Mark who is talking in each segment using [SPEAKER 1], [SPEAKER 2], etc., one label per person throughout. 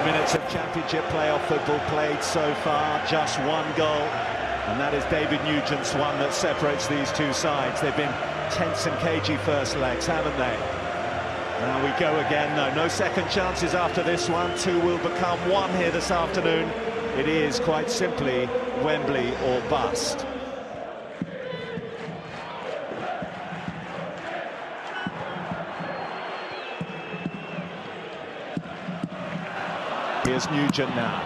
[SPEAKER 1] minutes of Championship playoff football played so far, just one goal, and that is David Nugent's one that separates these two sides. They've been tense and cagey first legs, haven't they? Now we go again, though. No second chances after this one. Two will become one here this afternoon. It is quite simply Wembley or bust. Here's Nugent now.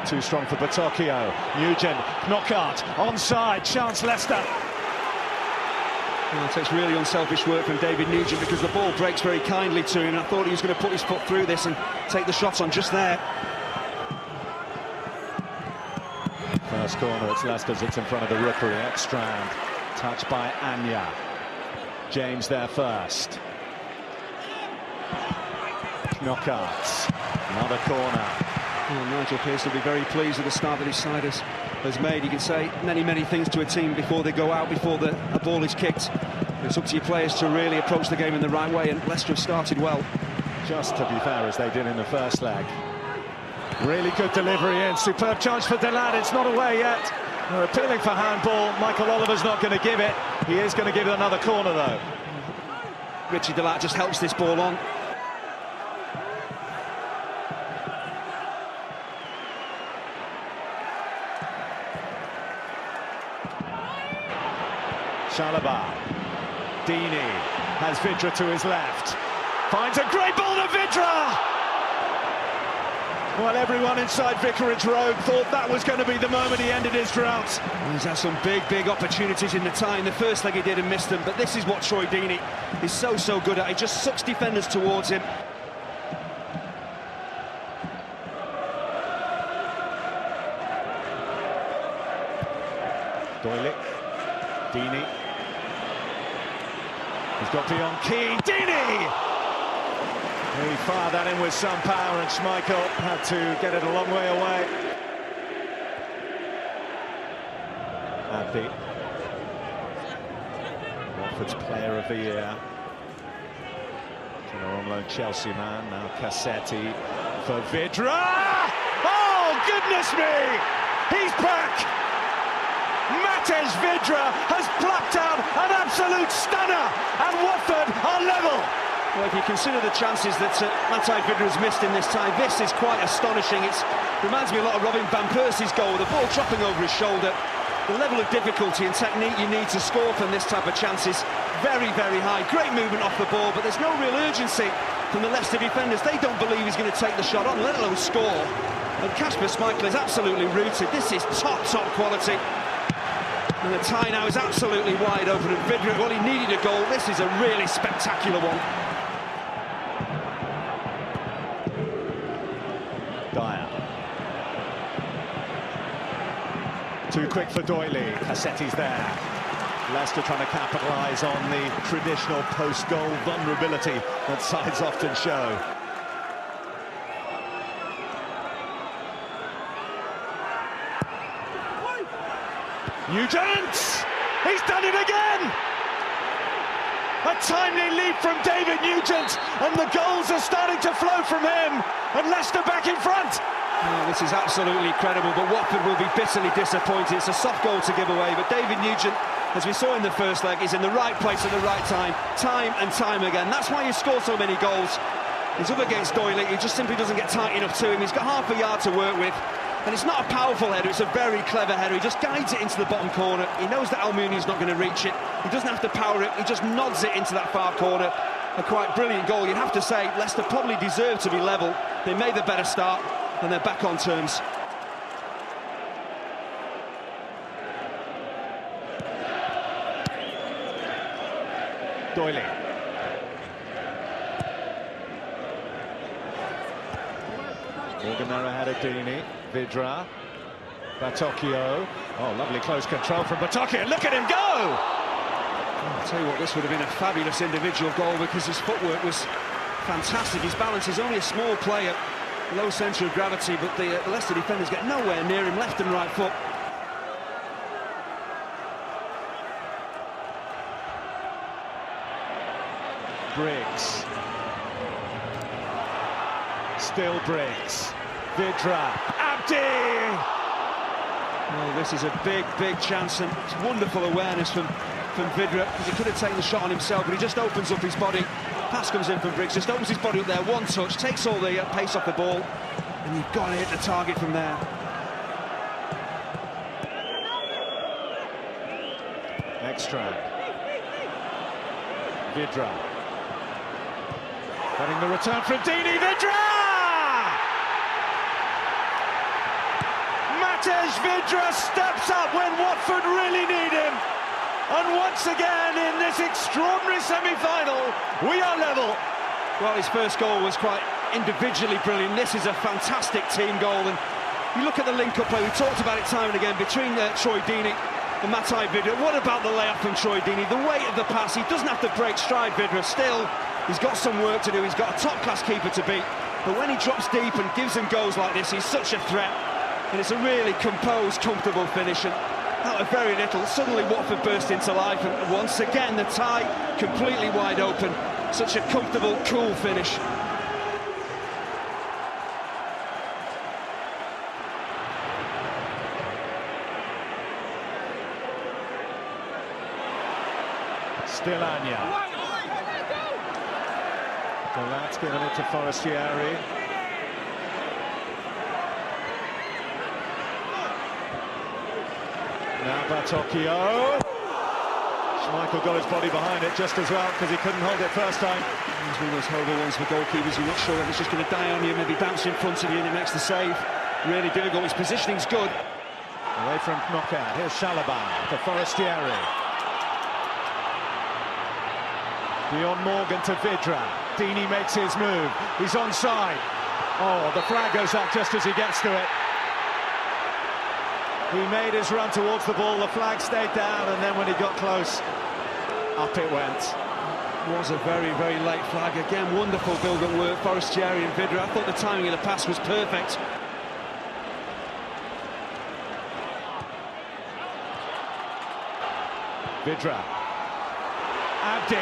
[SPEAKER 1] Too strong for Batocchio. Nugent, Knockaert, onside, chance Leicester.
[SPEAKER 2] Well, it takes really unselfish work from David Nugent because the ball breaks very kindly to him. I thought he was going to put his foot through this and take the shot on just there.
[SPEAKER 1] First corner, it's Leicester's, it's in front of the rookery, Ekstrand. Touched by Anya. James there first. Knockaert. Another corner.
[SPEAKER 2] Well, Nigel Pearce will be very pleased with the start that his side has made. You can say many things to a team before they go out, before the ball is kicked. It's up to your players to really approach the game in the right way, and Leicester have started well.
[SPEAKER 1] Just to be fair, as they did in the first leg. Really good delivery in. Superb chance for Delad. It's not away yet. They're appealing for handball. Michael Oliver's not going to give it. He is going to give it another corner, though.
[SPEAKER 2] Richie Delad just helps this ball on.
[SPEAKER 1] Chalobah. Deeney has Vidra to his left. Finds a great ball to Vidra! Well, everyone inside Vicarage Road thought that was going to be the moment he ended his drought.
[SPEAKER 2] He's had some big opportunities in the tie. In the first leg he did and missed them, but this is what Troy Deeney is so good at. He just sucks defenders towards him.
[SPEAKER 1] Doyle. Deeney. He's got beyond Keane. Deeney! He fired that in with some power, and Schmeichel had to get it a long way away. Abdi. Watford's player of the year. On loan Chelsea man, now Cassetti for Vidra! Oh, goodness me! He's back! Matej Vidra has plucked out an absolute stunner, and Watford are level.
[SPEAKER 2] Well, if you consider the chances that Matej Vidra has missed in this tie, this is quite astonishing. It reminds me a lot of Robin van Persie's goal, the ball dropping over his shoulder. The level of difficulty and technique you need to score from this type of chance is very high. Great movement off the ball, but there's no real urgency from the Leicester defenders. They don't believe he's going to take the shot on, let alone score. And Kasper Schmeichel is absolutely rooted. This is top quality. And the tie now is absolutely wide open, and Vidra, well, he needed a goal. This is a really spectacular one.
[SPEAKER 1] Dyer. Too quick for Doyley. Cassetti's there. Leicester trying to capitalise on the traditional post-goal vulnerability that sides often show. Nugent! He's done it again! A timely leap from David Nugent, and the goals are starting to flow from him, and Leicester back in front.
[SPEAKER 2] Oh, this is absolutely incredible, but Watford will be bitterly disappointed. It's a soft goal to give away, but David Nugent, as we saw in the first leg, is in the right place at the right time and time again. That's why he scored so many goals. He's up against Doyle, he just simply doesn't get tight enough to him. He's got half a yard to work with. And it's not a powerful header, it's a very clever header. He just guides it into the bottom corner. He knows that Almuni's not going to reach it. He doesn't have to power it, he just nods it into that far corner. A quite brilliant goal. You'd have to say Leicester probably deserve to be level. They made the better start, and they're back on terms.
[SPEAKER 1] Doyle. Morgan ahead of Deeney. Vidra. Batocchio. Oh, lovely close control from Batocchio. Look at him go!
[SPEAKER 2] I'll tell you what, this would have been a fabulous individual goal because his footwork was fantastic. His balance is only a small player, low centre of gravity, but the Leicester defenders get nowhere near him, left and right foot.
[SPEAKER 1] Briggs. Still Briggs. Vidra. Abdi!
[SPEAKER 2] Well, this is a big chance, and it's wonderful awareness from Vidra, because he could have taken the shot on himself, but he just opens up his body. Pass comes in from Briggs, just opens his body up there, one touch, takes all the pace off the ball, and you've got to hit the target from there.
[SPEAKER 1] Extra. Vidra. Getting the return from Deeney. Vidra! Vidra steps up when Watford really need him, and once again in this extraordinary semi-final we are level.
[SPEAKER 2] Well, his first goal was quite individually brilliant. This is a fantastic team goal, and you look at the link-up play, we talked about it time and again, between Troy Deeney and Matai Vidra. What about the layup from Troy Deeney, the weight of the pass? He doesn't have to break stride, Vidra. Still, he's got some work to do. He's got a top-class keeper to beat, but when he drops deep and gives him goals like this, he's such a threat. And it's a really composed, comfortable finish, and out of very little, suddenly Watford burst into life, and once again the tie completely wide open. Such a comfortable, cool finish.
[SPEAKER 1] Still Anya. Well, that's given it to Forestieri. Now Batocchio. Schmeichel got his body behind it just as well, because he couldn't hold it first time.
[SPEAKER 2] It's one of those horrible ones for goalkeepers. You're not sure if it's just going to die on you, maybe bounce in front of you and it makes the save. Really difficult. His positioning's good.
[SPEAKER 1] Away from Knockaert. Here's Chalobah to Forestieri. Beyond Morgan to Vidra. Deeney makes his move. He's onside. Oh, the flag goes up just as he gets to it. He made his run towards the ball, the flag stayed down, and then when he got close, up it went.
[SPEAKER 2] It was a very late flag. Again, wonderful build-up work, Forestieri and Vidra. I thought the timing of the pass was perfect.
[SPEAKER 1] Vidra. Abdi.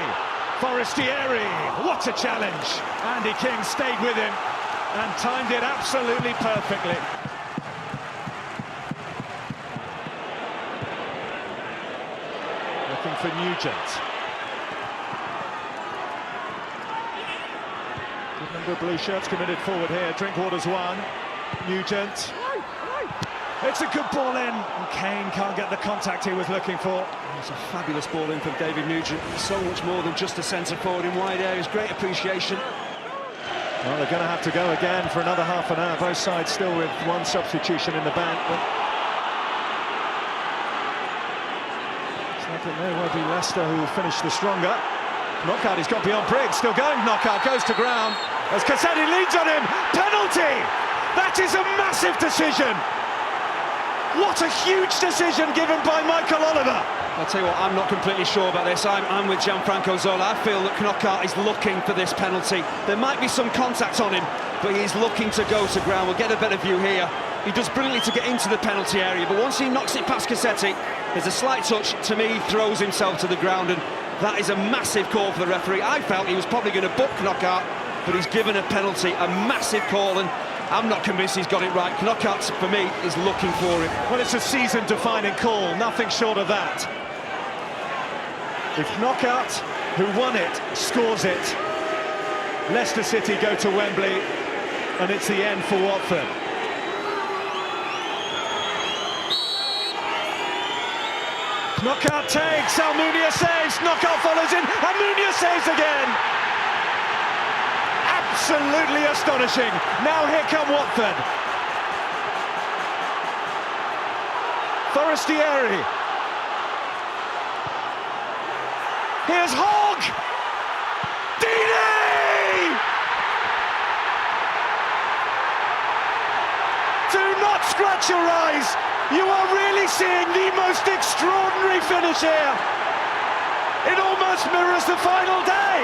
[SPEAKER 1] Forestieri. What a challenge. Andy King stayed with him and timed it absolutely perfectly. Looking for Nugent. Good number of blue shirts committed forward here. Drinkwater's one. Nugent. It's a good ball in, and Kane can't get the contact he was looking for.
[SPEAKER 2] It's a fabulous ball in from David Nugent. So much more than just a centre forward in wide areas. Great appreciation.
[SPEAKER 1] Well, they're going to have to go again for another half an hour. Both sides still with one substitution in the bank. But it may well be Leicester who will finish the stronger. Knockaert, he's got beyond Briggs, still going. Knockaert goes to ground as Cassetti leads on him. Penalty! That is a massive decision. What a huge decision given by Michael Oliver.
[SPEAKER 2] I'll tell you what, I'm not completely sure about this. I'm with Gianfranco Zola. I feel that Knockaert is looking for this penalty. There might be some contact on him, but he's looking to go to ground. We'll get a better view here. He does brilliantly to get into the penalty area, but once he knocks it past Cassetti, there's a slight touch. To me, he throws himself to the ground, and that is a massive call for the referee. I felt he was probably going to book Knockaert, but he's given a penalty, a massive call, and I'm not convinced he's got it right. Knockaert, for me, is looking for it.
[SPEAKER 1] Well, it's a season-defining call, nothing short of that. If Knockaert, who won it, scores it, Leicester City go to Wembley, and it's the end for Watford. Knockaert takes, Almunia saves, Knockaert follows in, Almunia saves again! Absolutely astonishing. Now here come Watford. Forestieri. Here's Hogg Deeney! Do not scratch your eyes. You are really seeing the most extraordinary finish here. It almost mirrors the final day.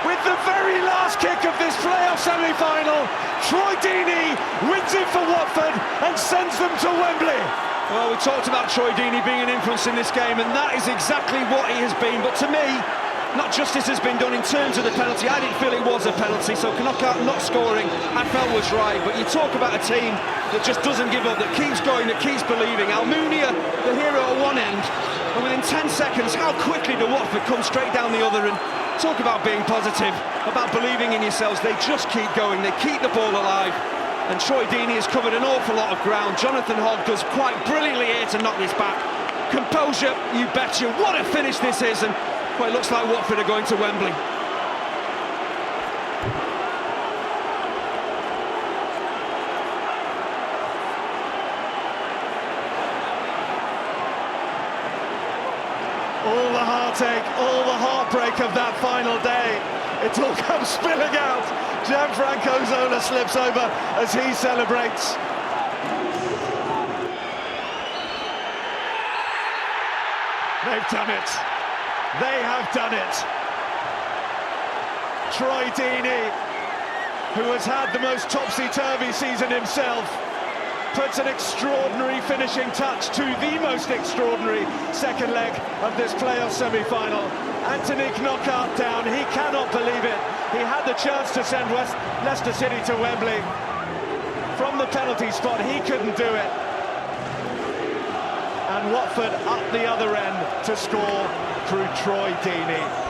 [SPEAKER 1] With the very last kick of this playoff semi-final, Troy Deeney wins it for Watford and sends them to Wembley.
[SPEAKER 2] Well, we talked about Troy Deeney being an influence in this game, and that is exactly what he has been. But to me, not justice has been done in terms of the penalty. I didn't feel it was a penalty, so Knockaert not scoring, I felt was right. But you talk about a team that just doesn't give up, that keeps going, that keeps believing. Almunia, the hero at one end, and within 10 seconds, how quickly do Watford come straight down the other? And talk about being positive, about believing in yourselves. They just keep going, they keep the ball alive. And Troy Deeney has covered an awful lot of ground. Jonathan Hogg does quite brilliantly here to knock this back. Composure, you betcha. What a finish this is. And well, it looks like Watford are going to Wembley.
[SPEAKER 1] All the heartache, all the heartbreak of that final day, it all comes spilling out. Gianfranco Zola slips over as he celebrates. They've done it. They have done it. Troy Deeney, who has had the most topsy-turvy season himself, puts an extraordinary finishing touch to the most extraordinary second leg of this playoff semi-final. Anthony Knockaert down, he cannot believe it. He had the chance to send Leicester City to Wembley. From the penalty spot, he couldn't do it. And Watford up the other end to score through Troy Deeney.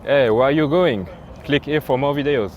[SPEAKER 3] Hey, where are you going? Click here for more videos.